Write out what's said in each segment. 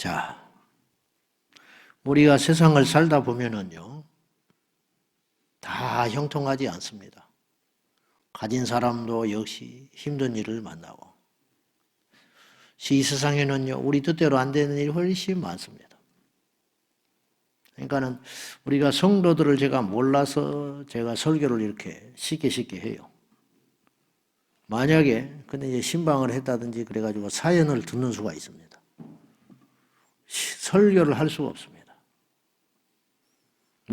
자, 우리가 세상을 살다 보면은요, 다 형통하지 않습니다. 가진 사람도 역시 힘든 일을 만나고, 이 세상에는요, 우리 뜻대로 안 되는 일이 훨씬 많습니다. 그러니까는 우리가 성도들을 제가 몰라서 제가 설교를 이렇게 쉽게 해요. 만약에 근데 이제 신방을 했다든지 그래가지고 사연을 듣는 수가 있습니다. 설교를 할 수가 없습니다.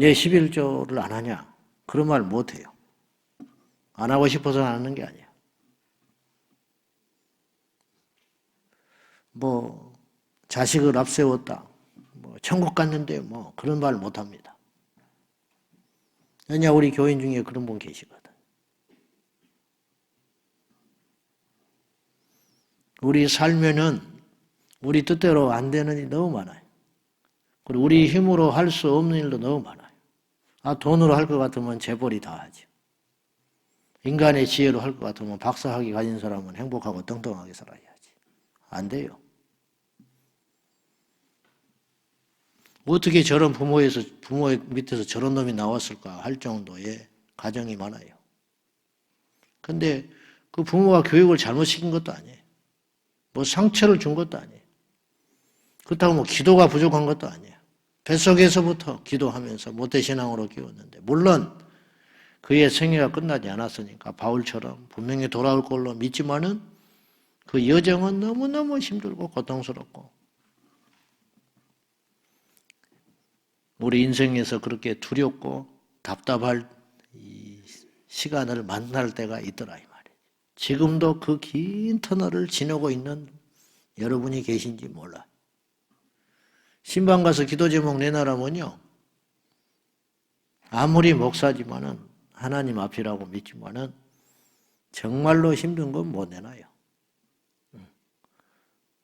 왜 11조를 안 하냐? 그런 말 못 해요. 안 하고 싶어서 안 하는 게 아니에요. 뭐 자식을 앞세웠다. 뭐 천국 갔는데 뭐 그런 말 못 합니다. 왜냐 우리 교인 중에 그런 분 계시거든. 우리 살면은 우리 뜻대로 안 되는 일이 너무 많아요. 그리고 우리 힘으로 할 수 없는 일도 너무 많아요. 돈으로 할 것 같으면 재벌이 다 하죠. 인간의 지혜로 할 것 같으면 박사학위 가진 사람은 행복하고 뚱뚱하게 살아야지. 안 돼요. 어떻게 저런 부모 밑에서 저런 놈이 나왔을까 할 정도의 가정이 많아요. 근데 그 부모가 교육을 잘못 시킨 것도 아니에요. 뭐 상처를 준 것도 아니에요. 그렇다고 뭐 기도가 부족한 것도 아니에요. 뱃속에서부터 기도하면서 모태신앙으로 키웠는데 물론 그의 생애가 끝나지 않았으니까 바울처럼 분명히 돌아올 걸로 믿지만은 그 여정은 너무너무 힘들고 고통스럽고 우리 인생에서 그렇게 두렵고 답답할 이 시간을 만날 때가 있더라 이 말이에요. 지금도 그 긴 터널을 지나고 있는 여러분이 계신지 몰라요. 신방 가서 기도 제목 내놔라면요. 아무리 목사지만은 하나님 앞이라고 믿지만은 정말로 힘든 건 못 내놔요.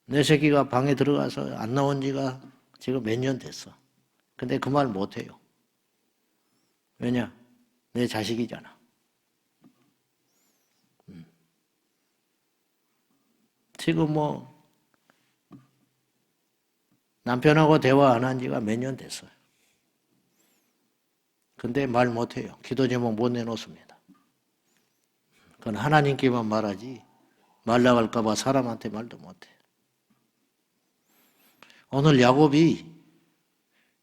내 새끼가 방에 들어가서 안 나온 지가 지금 몇 년 됐어. 근데 그 말 못 해요. 왜냐? 내 자식이잖아. 지금 뭐 남편하고 대화 안 한 지가 몇 년 됐어요. 근데 말 못해요. 기도 제목 못 내놓습니다. 그건 하나님께만 말하지 말 나갈까 봐 사람한테 말도 못해. 오늘 야곱이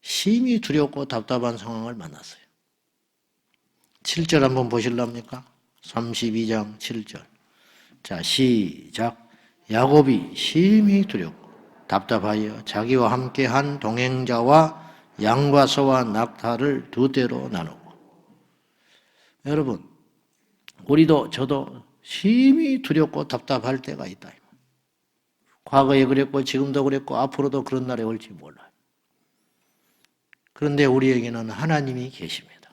심히 두렵고 답답한 상황을 만났어요. 7절 한번 보실랍니까? 32장 7절. 자, 시작. 야곱이 심히 두렵고 답답하여 자기와 함께한 동행자와 양과 소와 낙타를 두 대로 나누고. 여러분, 우리도 저도 심히 두렵고 답답할 때가 있다. 과거에 그랬고 지금도 그랬고 앞으로도 그런 날이 올지 몰라요. 그런데 우리에게는 하나님이 계십니다.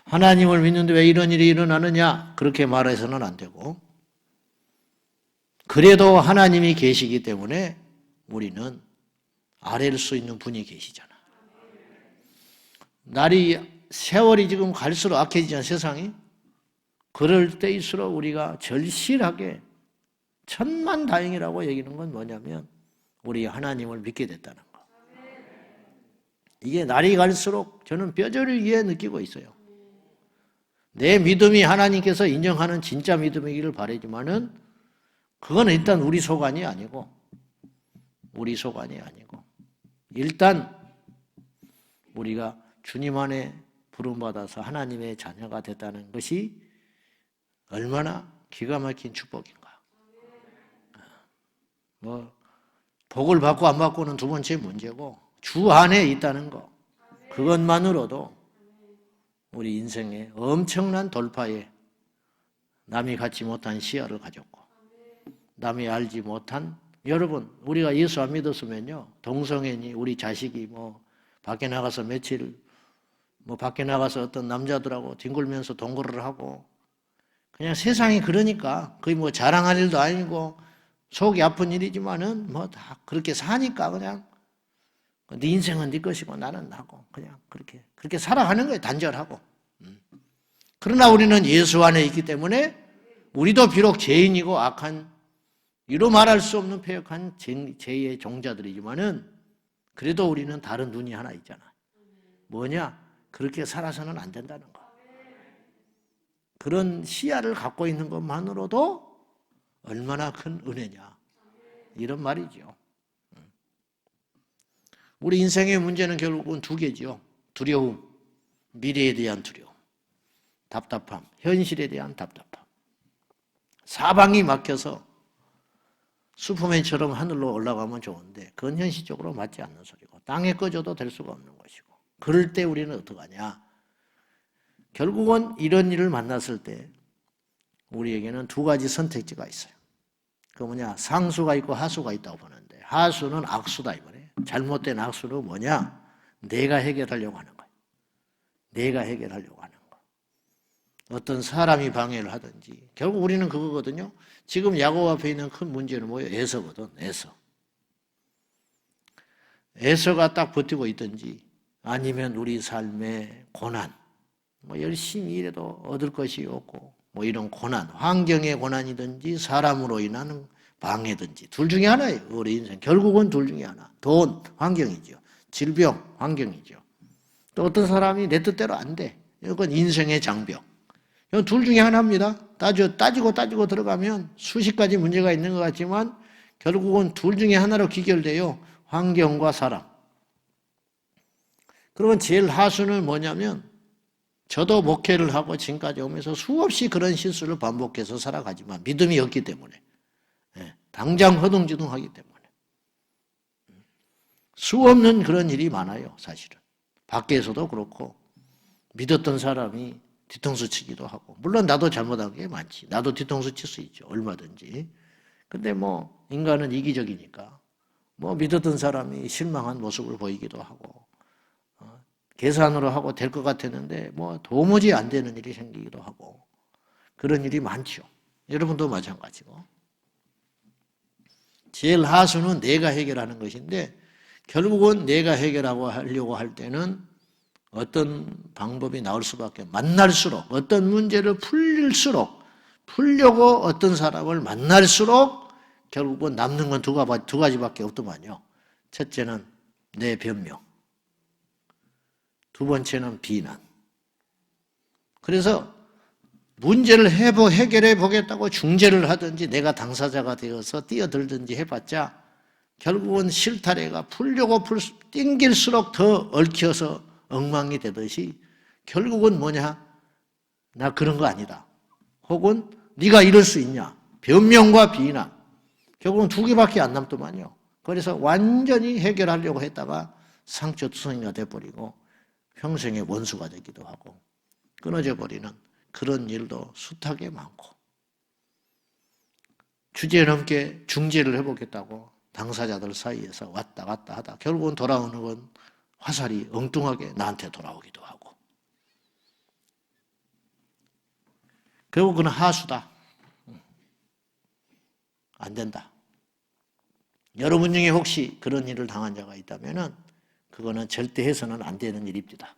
하나님을 믿는데 왜 이런 일이 일어나느냐? 그렇게 말해서는 안 되고 그래도 하나님이 계시기 때문에 우리는 아랠 수 있는 분이 계시잖아. 세월이 지금 갈수록 악해지잖아, 세상이. 그럴 때일수록 우리가 절실하게 천만다행이라고 여기는 건 뭐냐면 우리 하나님을 믿게 됐다는 거. 이게 날이 갈수록 저는 뼈저리게 느끼고 있어요. 내 믿음이 하나님께서 인정하는 진짜 믿음이기를 바라지만은 그건 일단 우리 소관이 아니고 일단 우리가 주님 안에 부름받아서 하나님의 자녀가 됐다는 것이 얼마나 기가 막힌 축복인가. 뭐 복을 받고 안 받고는 두 번째 문제고 주 안에 있다는 거 그것만으로도 우리 인생에 엄청난 돌파에 남이 갖지 못한 시야를 가졌고 남이 알지 못한 여러분 우리가 예수 안 믿었으면요 동성애니 우리 자식이 뭐 밖에 나가서 며칠 뭐 밖에 나가서 어떤 남자들하고 뒹굴면서 동거를 하고 그냥 세상이 그러니까 거의 뭐 자랑할 일도 아니고 속이 아픈 일이지만은 뭐 다 그렇게 사니까 그냥 네 인생은 네 것이고 나는 나고 그냥 그렇게 살아가는 거예요. 단절하고. 그러나 우리는 예수 안에 있기 때문에 우리도 비록 죄인이고 악한 이로 말할 수 없는 패역한 죄의 종자들이지만은 그래도 우리는 다른 눈이 하나 있잖아. 뭐냐? 그렇게 살아서는 안 된다는 거. 그런 시야를 갖고 있는 것만으로도 얼마나 큰 은혜냐. 이런 말이죠. 우리 인생의 문제는 결국은 두 개죠. 두려움, 미래에 대한 두려움, 답답함, 현실에 대한 답답함. 사방이 막혀서 슈퍼맨처럼 하늘로 올라가면 좋은데 그건 현실적으로 맞지 않는 소리고 땅에 꺼져도 될 수가 없는 것이고 그럴 때 우리는 어떡하냐. 결국은 이런 일을 만났을 때 우리에게는 두 가지 선택지가 있어요. 그 뭐냐, 상수가 있고 하수가 있다고 보는데 하수는 악수다 이번에. 잘못된 악수는 뭐냐, 내가 해결하려고 하는 거예요. 내가 해결하려고 하는 거. 어떤 사람이 방해를 하든지 결국 우리는 그거거든요. 지금 야곱 앞에 있는 큰 문제는 뭐예요? 에서거든. 에서가 딱 버티고 있든지 아니면 우리 삶의 고난, 뭐 열심히 일해도 얻을 것이 없고 뭐 이런 고난, 환경의 고난이든지 사람으로 인한 방해든지 둘 중에 하나예요. 우리 인생 결국은 둘 중에 하나. 돈, 환경이죠. 질병, 환경이죠. 또 어떤 사람이 내 뜻대로 안 돼. 이건 인생의 장벽. 이건 둘 중에 하나입니다. 따지고 들어가면 수십 가지 문제가 있는 것 같지만 결국은 둘 중에 하나로 귀결돼요. 환경과 사람. 그러면 제일 하수는 뭐냐면 저도 목회를 하고 지금까지 오면서 수없이 그런 실수를 반복해서 살아가지만 믿음이 없기 때문에 당장 허둥지둥하기 때문에 수없는 그런 일이 많아요. 사실은 밖에서도 그렇고 믿었던 사람이 뒤통수 치기도 하고 물론 나도 잘못한 게 많지. 나도 뒤통수 칠 수 있죠. 얼마든지. 근데 뭐 인간은 이기적이니까 뭐 믿었던 사람이 실망한 모습을 보이기도 하고 계산으로 하고 될 것 같았는데 뭐 도무지 안 되는 일이 생기기도 하고 그런 일이 많죠. 여러분도 마찬가지고. 제일 하수는 내가 해결하는 것인데 결국은 내가 하려고 할 때는 어떤 방법이 나올 수밖에 만날수록 어떤 문제를 풀려고 어떤 사람을 만날수록 결국은 남는 건 두 가지밖에 없더만요. 첫째는 내 변명. 두 번째는 비난. 그래서 문제를 해결해 보겠다고 중재를 하든지 내가 당사자가 되어서 뛰어들든지 해봤자 결국은 실타래가 띵길수록 더 얽혀서 엉망이 되듯이 결국은 뭐냐? 나 그런 거 아니다. 혹은 네가 이럴 수 있냐? 변명과 비난. 결국은 두 개밖에 안 남더만요. 그래서 완전히 해결하려고 했다가 상처투성이가 돼버리고 평생의 원수가 되기도 하고 끊어져 버리는 그런 일도 숱하게 많고 주제넘게 중재를 해보겠다고 당사자들 사이에서 왔다 갔다 하다 결국은 돌아오는 건 화살이 엉뚱하게 나한테 돌아오기도 하고 결국은 하수다. 안 된다. 여러분 중에 혹시 그런 일을 당한 자가 있다면 그거는 절대 해서는 안 되는 일입니다.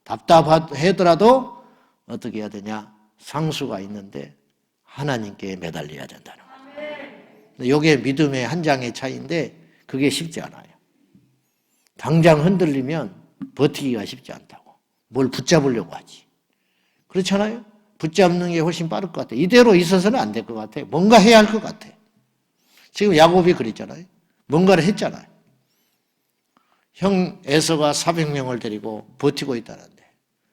답답하더라도 어떻게 해야 되냐? 상수가 있는데 하나님께 매달려야 된다는 거죠. 이게 믿음의 한 장의 차이인데 그게 쉽지 않아요. 당장 흔들리면 버티기가 쉽지 않다고. 뭘 붙잡으려고 하지. 그렇잖아요? 붙잡는 게 훨씬 빠를 것 같아. 이대로 있어서는 안 될 것 같아. 뭔가 해야 할 것 같아. 지금 야곱이 그랬잖아요. 뭔가를 했잖아요. 형 에서가 400명을 데리고 버티고 있다는데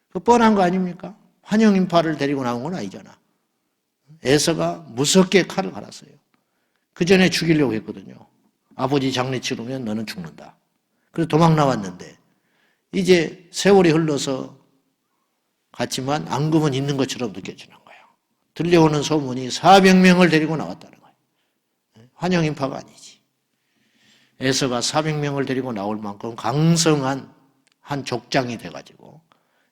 그 뻔한 거 아닙니까? 환영인파를 데리고 나온 건 아니잖아. 에서가 무섭게 칼을 갈았어요. 그 전에 죽이려고 했거든요. 아버지 장례 치르면 너는 죽는다. 그래서 도망 나왔는데 이제 세월이 흘러서 갔지만 앙금은 있는 것처럼 느껴지는 거예요. 들려오는 소문이 400명을 데리고 나왔다는 거예요. 환영인파가 아니지. 에서가 400명을 데리고 나올 만큼 강성한 한 족장이 돼가지고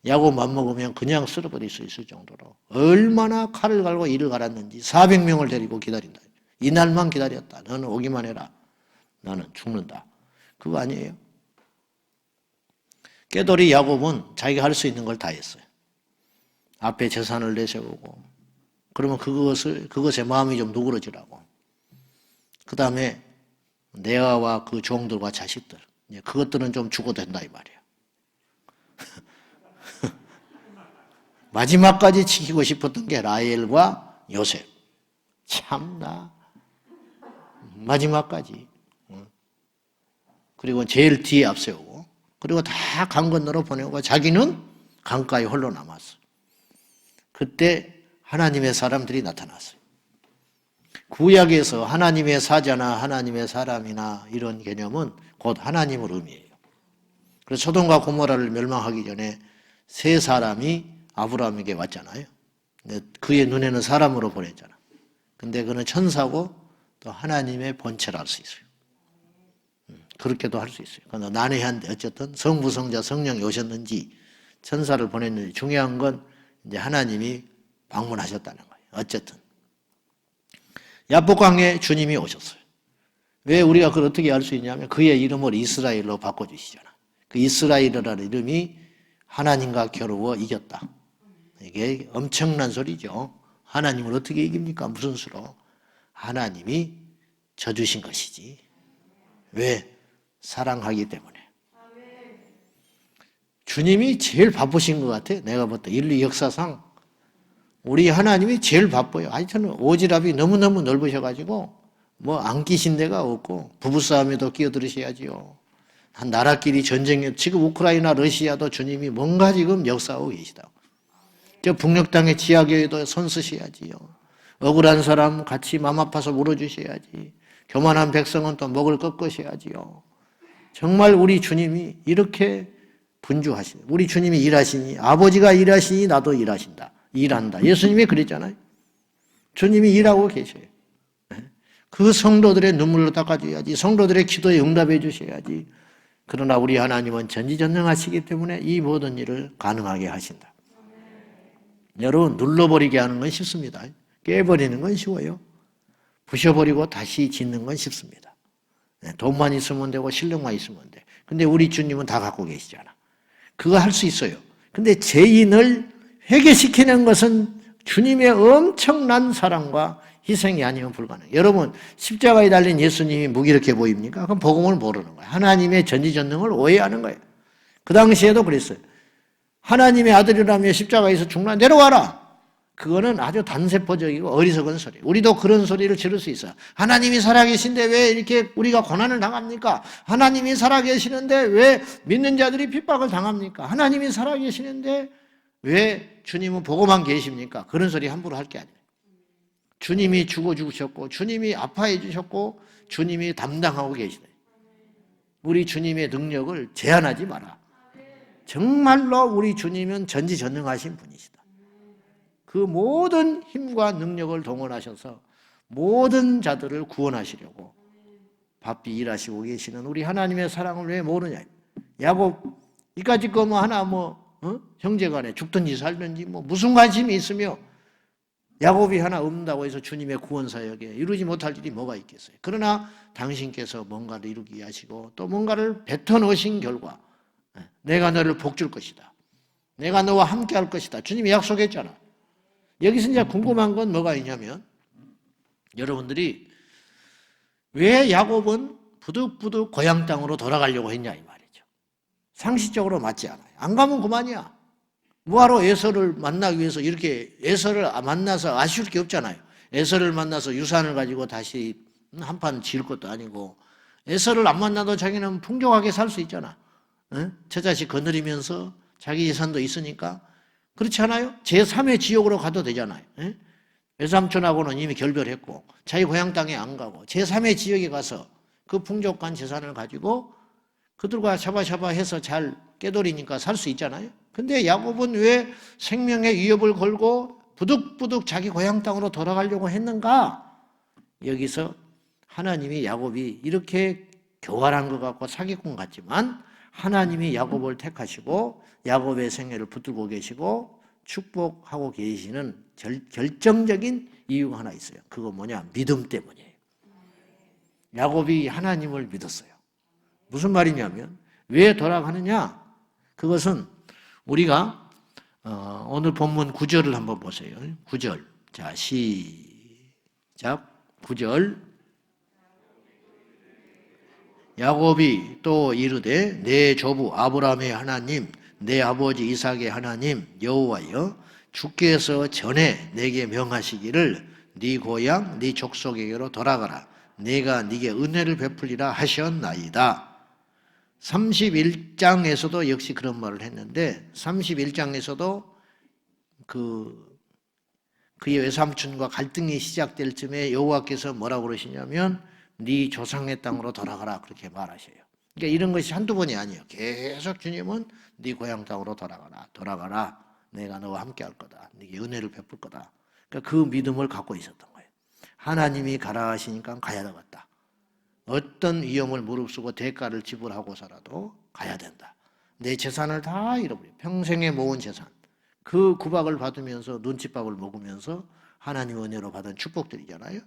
야곱 맘먹으면 그냥 쓸어버릴 수 있을 정도로 얼마나 칼을 갈고 이를 갈았는지 400명을 데리고 기다린다. 이날만 기다렸다. 너는 오기만 해라. 나는 죽는다. 그거 아니에요. 깨돌이 야곱은 자기가 할 수 있는 걸 다 했어요. 앞에 재산을 내세우고 그러면 그것에 마음이 좀 누그러지라고. 그 다음에 레아와 그 종들과 자식들, 그것들은 좀 죽어도 된다 이 말이에요. 마지막까지 지키고 싶었던 게 라헬과 요셉. 참나 마지막까지. 그리고 제일 뒤에 앞세우고, 그리고 다 강 건너로 보내고 자기는 강가에 홀로 남았어. 그때 하나님의 사람들이 나타났어요. 구약에서 하나님의 사자나 하나님의 사람이나 이런 개념은 곧 하나님을 의미해요. 그래서 소돔과 고모라를 멸망하기 전에 세 사람이 아브라함에게 왔잖아요. 그의 눈에는 사람으로 보냈잖아. 근데 그는 천사고 또 하나님의 본체라 할 수 있어요. 그렇게도 할 수 있어요. 그러나 난해한데 어쨌든 성부, 성자, 성령이 오셨는지 천사를 보냈는지 중요한 건 이제 하나님이 방문하셨다는 거예요. 어쨌든 야복강에 주님이 오셨어요. 왜 우리가 그걸 어떻게 알 수 있냐면 그의 이름을 이스라엘로 바꿔주시잖아. 그 이스라엘이라는 이름이 하나님과 겨루어 이겼다. 이게 엄청난 소리죠. 하나님을 어떻게 이깁니까? 무슨 수로? 하나님이 져주신 것이지. 왜? 사랑하기 때문에. 주님이 제일 바쁘신 것 같아. 내가 볼 때 인류 역사상 우리 하나님이 제일 바빠요. 아니 저는 오지랖이 너무너무 넓으셔가지고 뭐 안 끼신 데가 없고 부부싸움에도 끼어들으셔야지요. 한 나라끼리 전쟁에 지금 우크라이나 러시아도 주님이 뭔가 지금 역사하고 계시다. 저 북녘 땅의 지하교회도 손 쓰셔야지요. 억울한 사람 같이 맘 아파서 물어주셔야지. 교만한 백성은 또 목을 꺾으셔야지요. 정말 우리 주님이 이렇게 분주하시네. 우리 주님이 일하시니 아버지가 일하시니 나도 일하신다. 일한다. 예수님이 그랬잖아요. 주님이 일하고 계셔요. 그 성도들의 눈물로 닦아줘야지. 성도들의 기도에 응답해 주셔야지. 그러나 우리 하나님은 전지전능하시기 때문에 이 모든 일을 가능하게 하신다. 여러분 눌러버리게 하는 건 쉽습니다. 깨버리는 건 쉬워요. 부셔버리고 다시 짓는 건 쉽습니다. 돈만 있으면 되고 실력만 있으면 돼. 근데 우리 주님은 다 갖고 계시잖아. 그거 할 수 있어요. 근데 죄인을 회개시키는 것은 주님의 엄청난 사랑과 희생이 아니면 불가능해요. 여러분 십자가에 달린 예수님이 무기력해 보입니까? 그럼 복음을 모르는 거예요. 하나님의 전지전능을 오해하는 거예요. 그 당시에도 그랬어요. 하나님의 아들이라며 십자가에서 죽나 내려와라. 그거는 아주 단세포적이고 어리석은 소리. 우리도 그런 소리를 지를 수 있어요. 하나님이 살아계신데 왜 이렇게 우리가 고난을 당합니까? 하나님이 살아계시는데 왜 믿는 자들이 핍박을 당합니까? 하나님이 살아계시는데 왜 주님은 보고만 계십니까? 그런 소리 함부로 할 게 아니에요. 주님이 죽어주셨고 주님이 아파해 주셨고 주님이 담당하고 계시네. 우리 주님의 능력을 제한하지 마라. 정말로 우리 주님은 전지전능하신 분이시다. 그 모든 힘과 능력을 동원하셔서 모든 자들을 구원하시려고 바삐 일하시고 계시는 우리 하나님의 사랑을 왜 모르냐. 야곱 이까짓 거 뭐 하나 형제간에 죽든지 살든지 뭐 무슨 관심이 있으며 야곱이 하나 없는다고 해서 주님의 구원 사역에 이루지 못할 일이 뭐가 있겠어요. 그러나 당신께서 뭔가를 이루게 하시고 또 뭔가를 뱉어 놓으신 결과 내가 너를 복줄 것이다. 내가 너와 함께 할 것이다. 주님이 약속했잖아. 여기서 이제 궁금한 건 뭐가 있냐면 여러분들이 왜 야곱은 부득부득 고향 땅으로 돌아가려고 했냐 이 말이죠. 상식적으로 맞지 않아요. 안 가면 그만이야. 뭐하러 에서를 만나기 위해서 이렇게 에서를 만나서 아쉬울 게 없잖아요. 에서를 만나서 유산을 가지고 다시 한판 지을 것도 아니고 에서를 안 만나도 자기는 풍족하게 살 수 있잖아. 저 자식 거느리면서 자기 예산도 있으니까 그렇지 않아요? 제3의 지역으로 가도 되잖아요. 외삼촌하고는 이미 결별했고 자기 고향 땅에 안 가고 제3의 지역에 가서 그 풍족한 재산을 가지고 그들과 샤바샤바 해서 잘 깨돌이니까 살 수 있잖아요. 근데 야곱은 왜 생명의 위협을 걸고 부득부득 자기 고향 땅으로 돌아가려고 했는가? 여기서 하나님이 야곱이 이렇게 교활한 것 같고 사기꾼 같지만 하나님이 야곱을 택하시고 야곱의 생애를 붙들고 계시고 축복하고 계시는 결정적인 이유가 하나 있어요. 그거 뭐냐? 믿음 때문이에요. 야곱이 하나님을 믿었어요. 무슨 말이냐면 왜 돌아가느냐? 그것은 우리가 오늘 본문 9절을 한번 보세요. 9절. 자, 시작. 9절. 야곱이 또 이르되 내 조부 아브라함의 하나님 내 아버지 이삭의 하나님 여호와여 주께서 전에 내게 명하시기를 네 고향 네 족속에게로 돌아가라 내가 네게 은혜를 베풀리라 하셨나이다. 31장에서도 역시 그런 말을 했는데 31장에서도 그의 외삼촌과 갈등이 시작될 쯤에 여호와께서 뭐라고 그러시냐면 네 조상의 땅으로 돌아가라 그렇게 말하셔요. 그러니까 이런 것이 한두 번이 아니에요. 계속 주님은 네 고향 땅으로 돌아가라. 내가 너와 함께 할 거다. 네게 은혜를 베풀 거다. 그러니까 그 믿음을 갖고 있었던 거예요. 하나님이 가라 하시니까 가야 되겠다. 어떤 위험을 무릅쓰고 대가를 지불하고서라도 가야 된다. 내 재산을 다 잃어버려. 평생에 모은 재산. 그 구박을 받으면서 눈칫밥을 먹으면서 하나님 은혜로 받은 축복들이잖아요.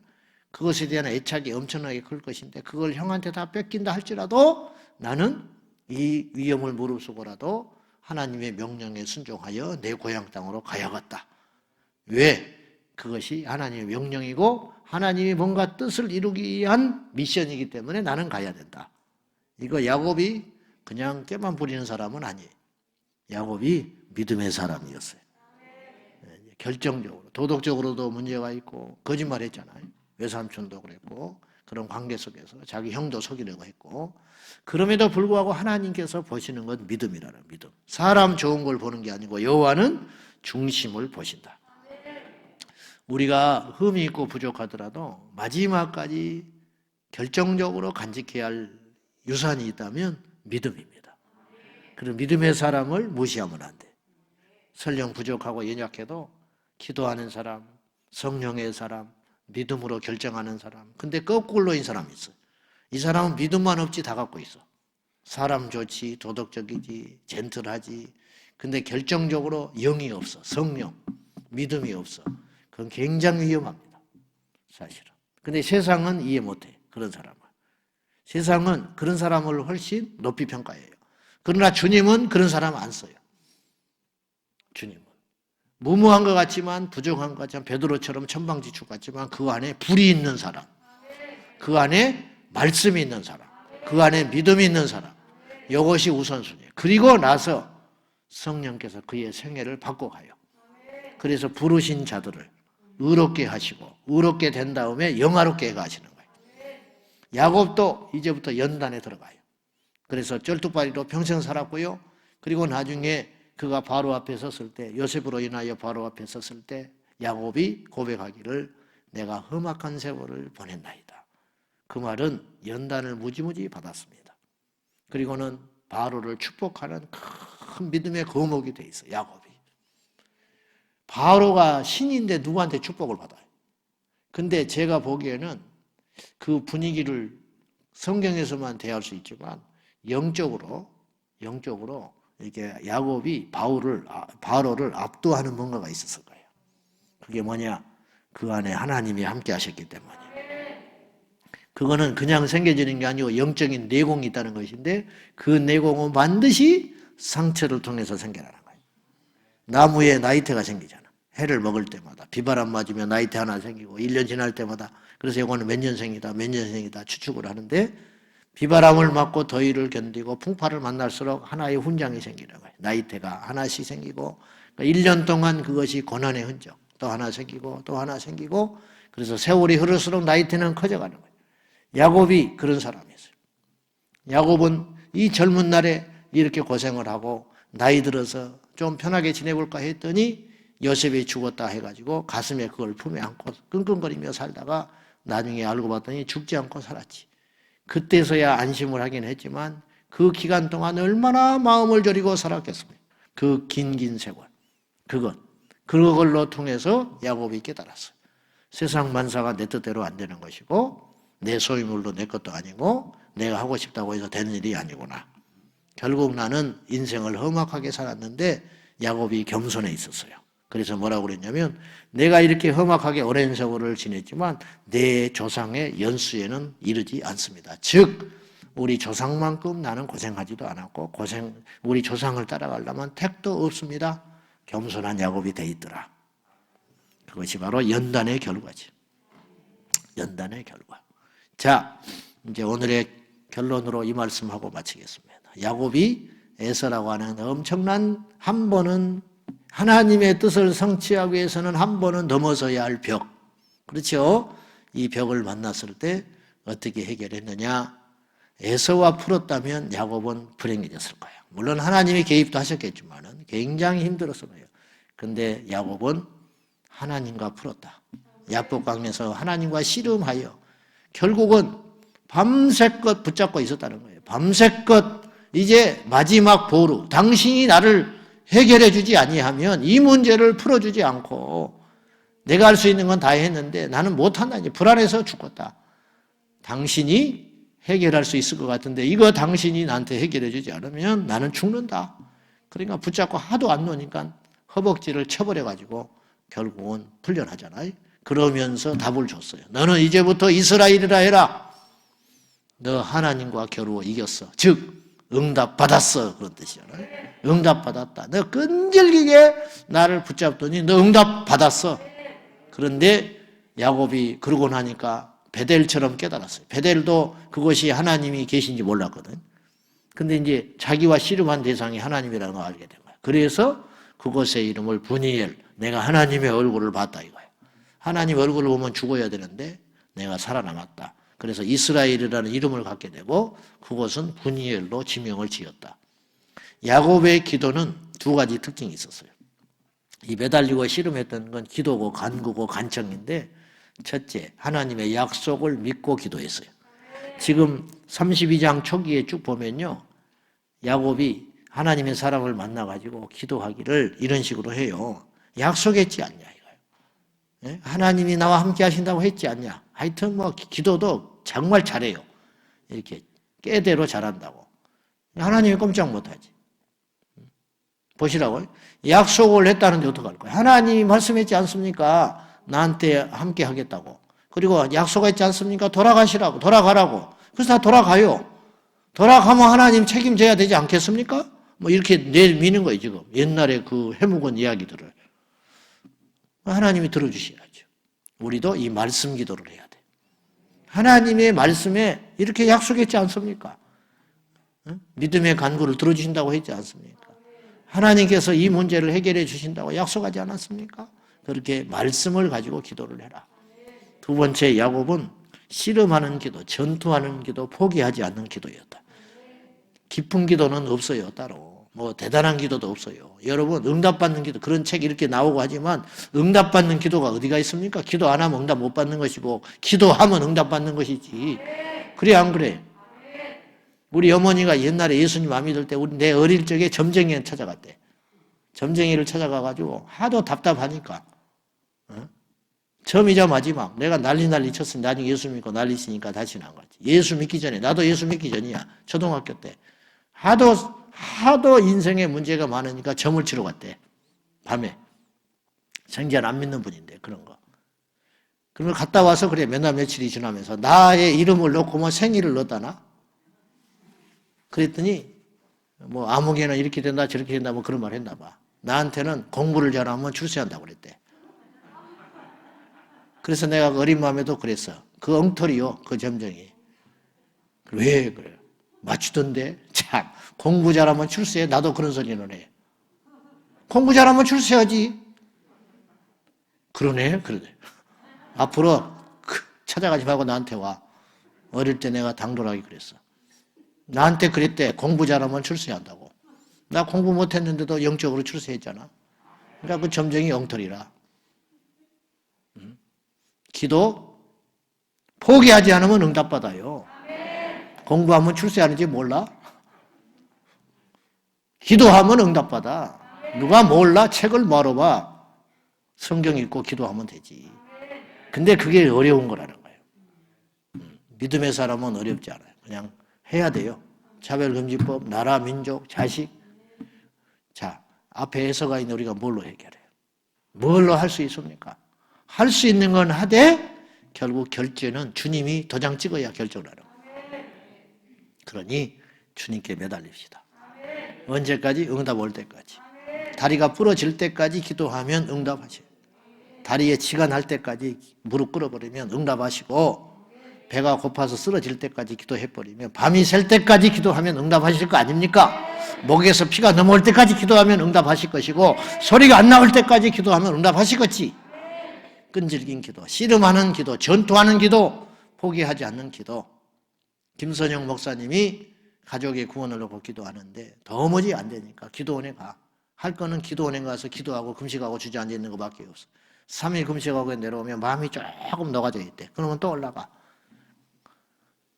그것에 대한 애착이 엄청나게 클 것인데 그걸 형한테 다 뺏긴다 할지라도 나는 이 위험을 무릅쓰고라도 하나님의 명령에 순종하여 내 고향 땅으로 가야겠다. 왜? 그것이 하나님의 명령이고 하나님이 뭔가 뜻을 이루기 위한 미션이기 때문에 나는 가야 된다. 이거 야곱이 그냥 깨만 부리는 사람은 아니에요. 야곱이 믿음의 사람이었어요. 결정적으로 도덕적으로도 문제가 있고 거짓말했잖아요. 외삼촌도 그랬고 그런 관계 속에서 자기 형도 속이려고 했고 그럼에도 불구하고 하나님께서 보시는 건 믿음이라는 믿음. 사람 좋은 걸 보는 게 아니고 여호와는 중심을 보신다. 우리가 흠이 있고 부족하더라도 마지막까지 결정적으로 간직해야 할 유산이 있다면 믿음입니다. 그리고 믿음의 사람을 무시하면 안 돼. 설령 부족하고 연약해도 기도하는 사람, 성령의 사람, 믿음으로 결정하는 사람. 근데 거꾸로인 사람이 있어요. 이 사람은 믿음만 없지 다 갖고 있어. 사람 좋지, 도덕적이지, 젠틀하지. 근데 결정적으로 영이 없어. 성령, 믿음이 없어. 그건 굉장히 위험합니다. 사실은. 근데 세상은 이해 못해. 그런 사람을. 세상은 그런 사람을 훨씬 높이 평가해요. 그러나 주님은 그런 사람 안 써요. 주님은. 무모한 것 같지만 부족한 것 같지만 베드로처럼 천방지축 같지만 그 안에 불이 있는 사람. 그 안에 말씀이 있는 사람. 그 안에 믿음이 있는 사람. 이것이 우선순위예요. 그리고 나서 성령께서 그의 생애를 바꿔가요. 그래서 부르신 자들을 의롭게 하시고 의롭게 된 다음에 영화롭게 해가시는 거예요. 야곱도 이제부터 연단에 들어가요. 그래서 쩔뚝발이로 평생 살았고요. 그리고 나중에 그가 바로 앞에 섰을 때 요셉으로 인하여 바로 앞에 섰을 때 야곱이 고백하기를 내가 험악한 세월을 보냈나이다. 그 말은 연단을 무지무지 받았습니다. 그리고는 바로를 축복하는 큰 믿음의 거목이 돼 있어요. 야곱이. 바로가 신인데 누구한테 축복을 받아요? 근데 제가 보기에는 그 분위기를 성경에서만 대할 수 있지만 영적으로 이게 야곱이 바로를 압도하는 뭔가가 있었을 거예요. 그게 뭐냐? 그 안에 하나님이 함께 하셨기 때문에. 그거는 그냥 생겨지는 게 아니고 영적인 내공이 있다는 것인데 그 내공은 반드시 상처를 통해서 생겨나는 거예요. 나무에 나이테가 생기잖아. 해를 먹을 때마다 비바람 맞으면 나이테 하나 생기고 1년 지날 때마다 그래서 이거는 몇 년생이다 추측을 하는데 비바람을 맞고 더위를 견디고 풍파를 만날수록 하나의 훈장이 생기는 거예요. 나이테가 하나씩 생기고 그러니까 1년 동안 그것이 고난의 흔적 또 하나 생기고 또 하나 생기고 그래서 세월이 흐를수록 나이테는 커져가는 거예요. 야곱이 그런 사람이었어요. 야곱은 이 젊은 날에 이렇게 고생을 하고 나이 들어서 좀 편하게 지내볼까 했더니 요셉이 죽었다 해가지고 가슴에 그걸 품에 안고 끙끙거리며 살다가 나중에 알고 봤더니 죽지 않고 살았지. 그때서야 안심을 하긴 했지만 그 기간 동안 얼마나 마음을 졸이고 살았겠습니까? 그 긴 세월. 그걸로 통해서 야곱이 깨달았어요. 세상 만사가 내 뜻대로 안 되는 것이고 내 소유물도 내 것도 아니고 내가 하고 싶다고 해서 되는 일이 아니구나. 결국 나는 인생을 험악하게 살았는데 야곱이 겸손해 있었어요. 그래서 뭐라고 그랬냐면 내가 이렇게 험악하게 오랜 세월을 지냈지만 내 조상의 연수에는 이르지 않습니다. 즉 우리 조상만큼 나는 고생하지도 않았고 우리 조상을 따라가려면 택도 없습니다. 겸손한 야곱이 돼 있더라. 그것이 바로 연단의 결과지. 연단의 결과. 자, 이제 오늘의 결론으로 이 말씀하고 마치겠습니다. 야곱이 에서라고 하는 엄청난 한 번은 하나님의 뜻을 성취하기 위해서는 한 번은 넘어서야 할 벽. 그렇죠? 이 벽을 만났을 때 어떻게 해결했느냐? 에서와 풀었다면 야곱은 불행해졌을 거예요. 물론 하나님이 개입도 하셨겠지만은 굉장히 힘들었을 거예요. 근데 야곱은 하나님과 풀었다. 야복강에서 하나님과 씨름하여 결국은 밤새껏 붙잡고 있었다는 거예요. 밤새껏 이제 마지막 보루, 당신이 나를 해결해 주지 아니하면 이 문제를 풀어주지 않고 내가 할 수 있는 건 다 했는데 나는 못한다. 이제 불안해서 죽었다. 당신이 해결할 수 있을 것 같은데 이거 당신이 나한테 해결해 주지 않으면 나는 죽는다. 그러니까 붙잡고 하도 안 노니까 허벅지를 쳐버려가지고 결국은 풀려나잖아요. 그러면서 답을 줬어요. 너는 이제부터 이스라엘이라 해라. 너 하나님과 겨루어 이겼어. 즉 응답받았어. 그런 뜻이잖아요. 응답받았다. 너 끈질기게 나를 붙잡더니 너 응답받았어. 그런데 야곱이 그러고 나니까 베델처럼 깨달았어요. 베델도 그것이 하나님이 계신지 몰랐거든. 근데 이제 자기와 씨름한 대상이 하나님이라는 걸 알게 된 거야. 그래서 그것의 이름을 분이엘, 내가 하나님의 얼굴을 봤다 이거예요. 하나님 얼굴을 보면 죽어야 되는데 내가 살아남았다. 그래서 이스라엘이라는 이름을 갖게 되고 그것은 분이엘로 지명을 지었다. 야곱의 기도는 두 가지 특징이 있었어요. 이 매달리고 씨름했던 건 기도고 간구고 간청인데 첫째, 하나님의 약속을 믿고 기도했어요. 지금 32장 초기에 쭉 보면요. 야곱이 하나님의 사람을 만나가지고 기도하기를 이런 식으로 해요. 약속했지 않냐 이거예요. 하나님이 나와 함께 하신다고 했지 않냐. 하여튼 뭐 기도도 정말 잘해요. 이렇게 깨대로 잘한다고. 하나님이 꼼짝 못하지. 보시라고요. 약속을 했다는데 어떡할 거예요. 하나님이 말씀했지 않습니까? 나한테 함께 하겠다고. 그리고 약속했지 않습니까? 돌아가시라고. 돌아가라고. 그래서 다 돌아가요. 돌아가면 하나님 책임져야 되지 않겠습니까? 뭐 이렇게 내미는 거예요, 지금. 옛날에 그 해묵은 이야기들을. 하나님이 들어주셔야죠. 우리도 이 말씀 기도를 해야 돼. 하나님의 말씀에 이렇게 약속했지 않습니까? 믿음의 간구를 들어주신다고 했지 않습니까? 하나님께서 이 문제를 해결해 주신다고 약속하지 않았습니까? 그렇게 말씀을 가지고 기도를 해라. 두 번째, 야곱은 씨름하는 기도, 전투하는 기도, 포기하지 않는 기도였다. 깊은 기도는 없어요, 따로. 뭐 대단한 기도도 없어요. 여러분, 응답받는 기도, 그런 책 이렇게 나오고 하지만 응답받는 기도가 어디가 있습니까? 기도 안 하면 응답 못 받는 것이고 기도하면 응답받는 것이지. 그래 안 그래? 우리 어머니가 옛날에 예수님 안 믿을 때 내 어릴 적에 점쟁이를 찾아갔대. 점쟁이를 찾아가가지고 하도 답답하니까 처음이자 마지막. 내가 난리 쳤으니 나중에 예수 믿고 난리치니까 다시는 안 갔지. 예수 믿기 전에, 나도 예수 믿기 전이야. 초등학교 때. 하도 인생에 문제가 많으니까 점을 치러 갔대. 밤에. 생전 안 믿는 분인데, 그런 거. 그러면 갔다 와서 그래, 몇 날 며칠이 지나면서 나의 이름을 넣고 뭐 생일을 넣었다나? 그랬더니, 뭐 아무개나 이렇게 된다, 저렇게 된다, 뭐 그런 말 했나 봐. 나한테는 공부를 잘하면 출세한다고 그랬대. 그래서 내가 어린 마음에도 그랬어. 그 엉터리요, 그 점쟁이. 왜 그래요? 맞추던데? 참, 공부 잘하면 출세해. 나도 그런 소리는 해. 공부 잘하면 출세하지. 그러네? 그러네. 앞으로 찾아가지 말고 나한테 와. 어릴 때 내가 당돌하게 그랬어. 나한테 그랬대. 공부 잘하면 출세한다고. 나 공부 못했는데도 영적으로 출세했잖아. 그러니까 그 점쟁이 엉터리라. 기도 포기하지 않으면 응답받아요. 공부하면 출세하는지 몰라? 기도하면 응답받아. 누가 몰라? 책을 말아봐. 성경 읽고 기도하면 되지. 근데 그게 어려운 거라는 거예요. 믿음의 사람은 어렵지 않아요. 그냥 해야 돼요. 차별금지법, 나라, 민족, 자식. 자, 앞에 해서가 있는 우리가 뭘로 해결해요? 뭘로 할 수 있습니까? 할 수 있는 건 하되 결국 결제는 주님이 도장 찍어야 결정을 하는 거예요. 그러니 주님께 매달립시다. 언제까지? 응답 올 때까지. 다리가 부러질 때까지 기도하면 응답하셔요. 다리에 치가 날 때까지 무릎 꿇어버리면 응답하시고 배가 고파서 쓰러질 때까지 기도해버리면 밤이 샐 때까지 기도하면 응답하실 거 아닙니까? 목에서 피가 넘어올 때까지 기도하면 응답하실 것이고 소리가 안 나올 때까지 기도하면 응답하실 것이. 끈질긴 기도, 씨름하는 기도, 전투하는 기도, 포기하지 않는 기도. 김선영 목사님이 가족의 구원을 놓고 기도하는데 도무지 안 되니까 기도원에 가. 할 거는 기도원에 가서 기도하고 금식하고 주저앉아 있는 것밖에 없어. 3일 금식하고 내려오면 마음이 조금 녹아져 있대. 그러면 또 올라가.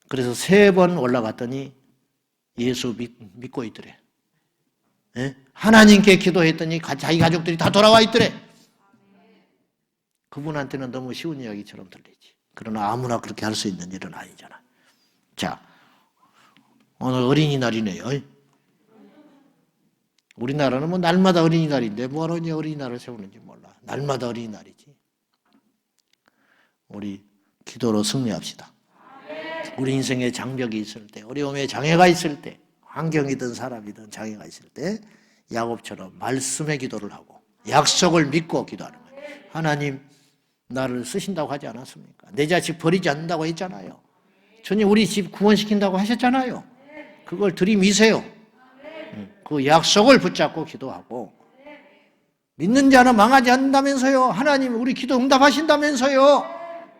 그래서 3번 올라갔더니 예수 믿고 있더래. 예? 하나님께 기도했더니 자기 가족들이 다 돌아와 있더래. 그분한테는 너무 쉬운 이야기처럼 들리지. 그러나 아무나 그렇게 할 수 있는 일은 아니잖아. 자, 오늘 어린이날이네요. 우리나라는 뭐 날마다 어린이날인데 뭐하러 어린이날을 세우는지 몰라. 날마다 어린이날이지. 우리 기도로 승리합시다. 우리 인생에 장벽이 있을 때, 어려움에 장애가 있을 때, 환경이든 사람이든 장애가 있을 때 야곱처럼 말씀의 기도를 하고 약속을 믿고 기도하는 거예요. 하나님 나를 쓰신다고 하지 않았습니까? 내 자식 버리지 않는다고 했잖아요. 주님 우리 집 구원시킨다고 하셨잖아요. 그걸 들이미세요. 그 약속을 붙잡고 기도하고 믿는 자는 망하지 않는다면서요. 하나님 우리 기도 응답하신다면서요.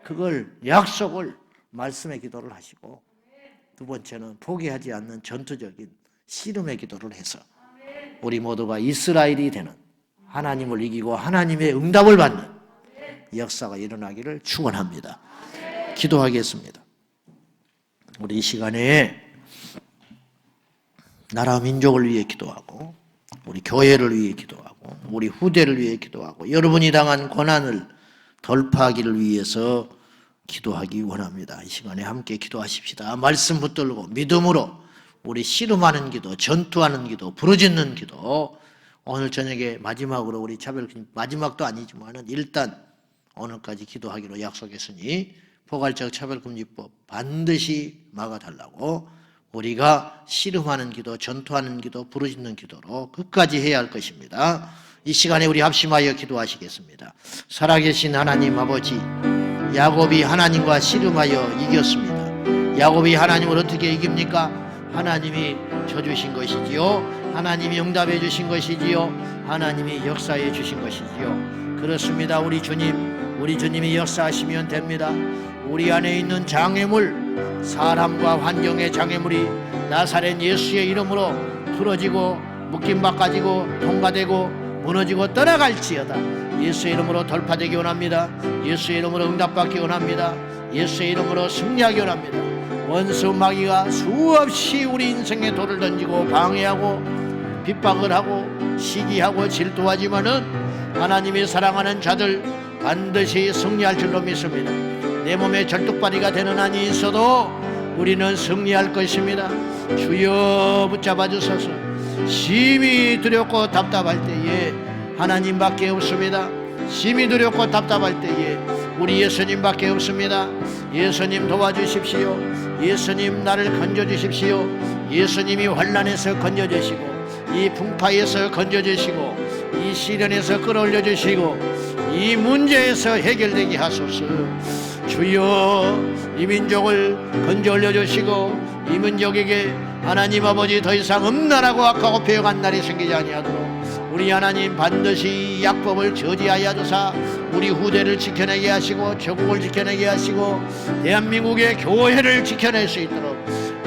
그걸 약속을 말씀의 기도를 하시고 두 번째는 포기하지 않는 전투적인 씨름의 기도를 해서 우리 모두가 이스라엘이 되는 하나님을 이기고 하나님의 응답을 받는 역사가 일어나기를 축원합니다. 기도하겠습니다. 우리 이 시간에 나라 민족을 위해 기도하고 우리 교회를 위해 기도하고 우리 후대를 위해 기도하고 여러분이 당한 고난을 돌파하기를 위해서 기도하기 원합니다. 이 시간에 함께 기도하십시다. 말씀 붙들고 믿음으로 우리 씨름하는 기도, 전투하는 기도, 부르짖는 기도. 오늘 저녁에 마지막으로 우리 차별금 마지막도 아니지만은 일단 오늘까지 기도하기로 약속했으니 포괄적 차별금지법 반드시 막아달라고 우리가 씨름하는 기도, 전투하는 기도, 부르짖는 기도로 끝까지 해야 할 것입니다. 이 시간에 우리 합심하여 기도하시겠습니다. 살아계신 하나님 아버지, 야곱이 하나님과 씨름하여 이겼습니다. 야곱이 하나님을 어떻게 이깁니까? 하나님이 쳐주신 것이지요. 하나님이 응답해 주신 것이지요. 하나님이 역사해 주신 것이지요. 그렇습니다. 우리 주님이 역사하시면 됩니다. 우리 안에 있는 장애물, 사람과 환경의 장애물이 나사렛 예수의 이름으로 풀어지고 묶임 바꿔지고 통과되고 무너지고 떠나갈지어다. 예수의 이름으로 돌파되기 원합니다. 예수의 이름으로 응답받기 원합니다. 예수의 이름으로 승리하기 원합니다. 원수 마귀가 수없이 우리 인생에 돌을 던지고 방해하고 핍박을 하고 시기하고 질투하지만은 하나님이 사랑하는 자들 반드시 승리할 줄로 믿습니다. 내 몸에 절뚝발이가 되는 한이 있어도 우리는 승리할 것입니다. 주여 붙잡아 주소서. 심히 두렵고 답답할 때에 하나님밖에 없습니다. 심히 두렵고 답답할 때에 우리 예수님밖에 없습니다. 예수님 도와주십시오. 예수님 나를 건져주십시오. 예수님이 환난에서 건져주시고 이 풍파에서 건져주시고 이 시련에서 끌어올려주시고 이 문제에서 해결되게 하소서. 주여 이 민족을 건져 올려주시고 이 민족에게 하나님 아버지 더 이상 음란하고 악하고 배역한 날이 생기지 아니하도록 우리 하나님 반드시 약법을 저지하여 주사 우리 후대를 지켜내게 하시고 전국을 지켜내게 하시고 대한민국의 교회를 지켜낼 수 있도록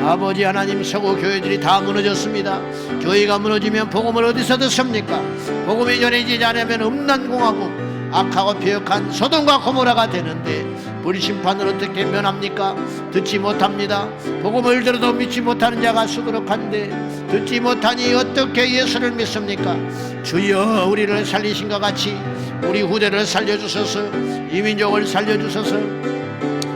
아버지 하나님 서구 교회들이 다 무너졌습니다. 교회가 무너지면 복음을 어디서 듣습니까? 복음이 전해지지 않으면 음란공화국 악하고 배역한 소돔과 고모라가 되는데 불심판을 어떻게 면합니까? 듣지 못합니다. 복음을 들어도 믿지 못하는 자가 수두룩한데 듣지 못하니 어떻게 예수를 믿습니까? 주여 우리를 살리신 것 같이 우리 후대를 살려주소서. 이 민족을 살려주소서.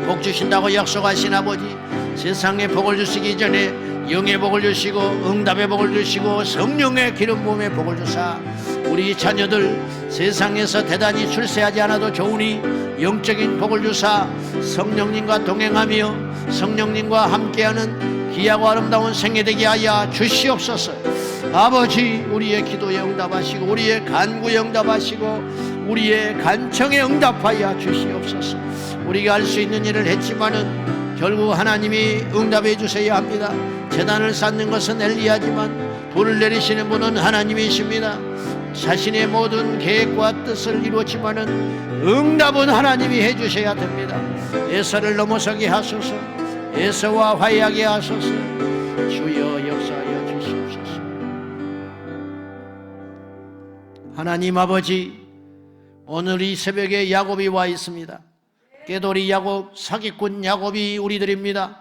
복 주신다고 약속하신 아버지, 세상에 복을 주시기 전에 영의 복을 주시고 응답의 복을 주시고 성령의 기름 부음의 복을 주사 우리 자녀들 세상에서 대단히 출세하지 않아도 좋으니 영적인 복을 주사 성령님과 동행하며 성령님과 함께하는 귀하고 아름다운 생애 되게 하여 주시옵소서. 아버지 우리의 기도에 응답하시고 우리의 간구에 응답하시고 우리의 간청에 응답하여 주시옵소서. 우리가 할 수 있는 일을 했지만은 결국 하나님이 응답해 주셔야 합니다. 제단을 쌓는 것은 엘리야지만 불을 내리시는 분은 하나님이십니다. 자신의 모든 계획과 뜻을 이루었지만은 응답은 하나님이 해주셔야 됩니다. 에서를 넘어서게 하소서. 에서와 화해하게 하소서. 주여 역사하여 주시옵소서. 하나님 아버지, 오늘 이 새벽에 야곱이 와 있습니다. 깨돌이 야곱, 사기꾼 야곱이 우리들입니다.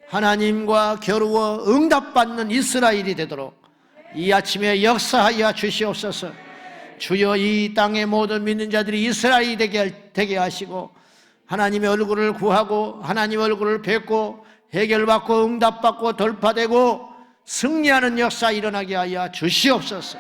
하나님과 겨루어 응답받는 이스라엘이 되도록 이 아침에 역사하여 주시옵소서. 주여, 이 땅의 모든 믿는 자들이 이스라엘이 되게 하시고 하나님의 얼굴을 구하고 하나님의 얼굴을 뵙고 해결받고 응답받고 돌파되고 승리하는 역사 일어나게 하여 주시옵소서.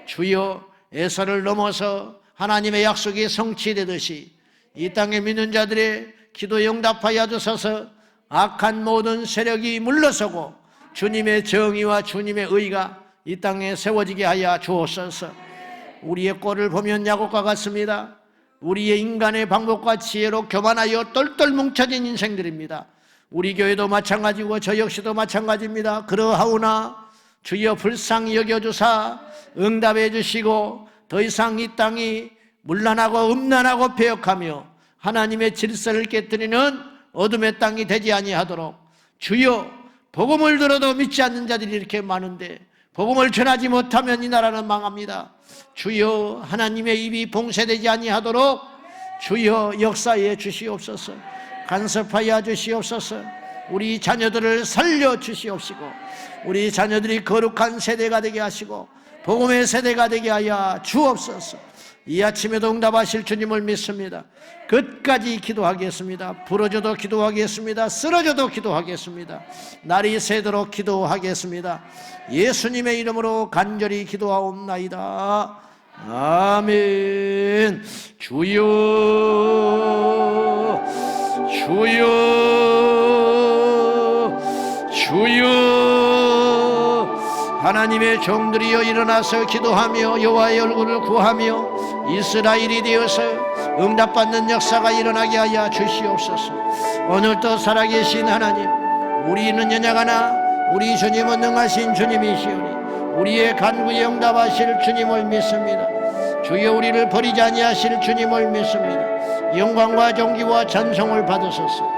주여, 에서를 넘어서 하나님의 약속이 성취되듯이 이 땅에 믿는 자들의 기도에 응답하여 주셔서 악한 모든 세력이 물러서고 주님의 정의와 주님의 의가 이 땅에 세워지게 하여 주옵소서. 우리의 꼴을 보면 야곱과 같습니다. 우리의 인간의 방법과 지혜로 교만하여 똘똘 뭉쳐진 인생들입니다. 우리 교회도 마찬가지고 저 역시도 마찬가지입니다. 그러하오나 주여 불쌍히 여겨주사 응답해 주시고 더 이상 이 땅이 문란하고 음란하고 배역하며 하나님의 질서를 깨뜨리는 어둠의 땅이 되지 아니하도록 주여, 복음을 들어도 믿지 않는 자들이 이렇게 많은데 복음을 전하지 못하면 이 나라는 망합니다. 주여, 하나님의 입이 봉쇄되지 아니하도록 주여 역사해 주시옵소서. 간섭하여 주시옵소서. 우리 자녀들을 살려 주시옵시고 우리 자녀들이 거룩한 세대가 되게 하시고 복음의 세대가 되게 하여 주옵소서. 이 아침에도 응답하실 주님을 믿습니다. 끝까지 기도하겠습니다. 부러져도 기도하겠습니다. 쓰러져도 기도하겠습니다. 날이 새도록 기도하겠습니다. 예수님의 이름으로 간절히 기도하옵나이다. 아멘. 주여, 주여, 주여. 하나님의 종들이여 일어나서 기도하며 여호와의 얼굴을 구하며 이스라엘이 되어서 응답받는 역사가 일어나게 하여 주시옵소서. 오늘도 살아계신 하나님, 우리는 연약하나 우리 주님은 능하신 주님이시오니 우리의 간구에 응답하실 주님을 믿습니다. 주여, 우리를 버리지 아니하실 주님을 믿습니다. 영광과 존귀와 찬송을 받으소서.